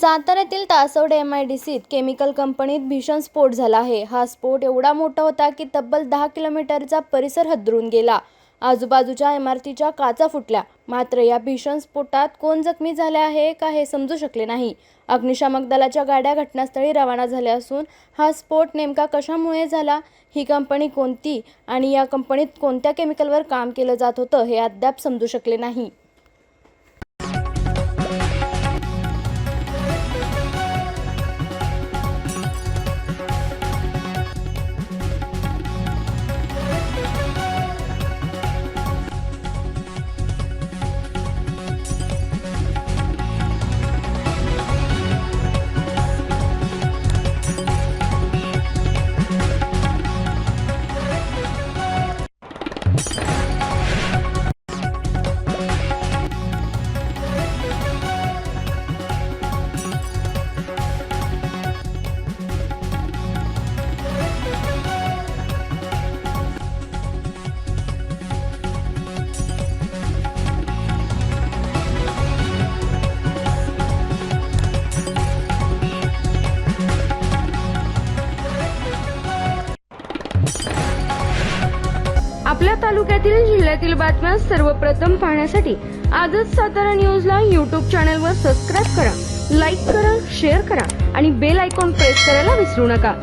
साताऱ्यातील तासवडे MIDCत केमिकल कंपनीत भीषण स्फोट झाला आहे। हा स्फोट एवढा मोठा होता की तब्बल 10 किलोमीटरचा परिसर हादरून गेला। आजूबाजूच्या इमारतीच्या काचा फुटल्या। मात्र या भीषण स्फोटात कोण जखमी झाले आहे का हे समजू शकले नाही। अग्निशामक दलाच्या गाड्या घटनास्थळी रवाना झाल्या असून हा स्फोट नेमका कशामुळे झाला, ही कंपनी कोणती आणि या कंपनीत कोणत्या केमिकलवर काम केलं जात होतं हे अद्याप समजू शकले नाही। आपल्या तालुक्यातील जिल्ह्यातील बातम्या सर्वप्रथम पाहण्यासाठी आजच सातारा न्यूजला YouTube चॅनलवर सबस्क्राइब करा, लाईक करा, शेअर करा आणि बेल आयकॉन प्रेस करायला विसरू नका।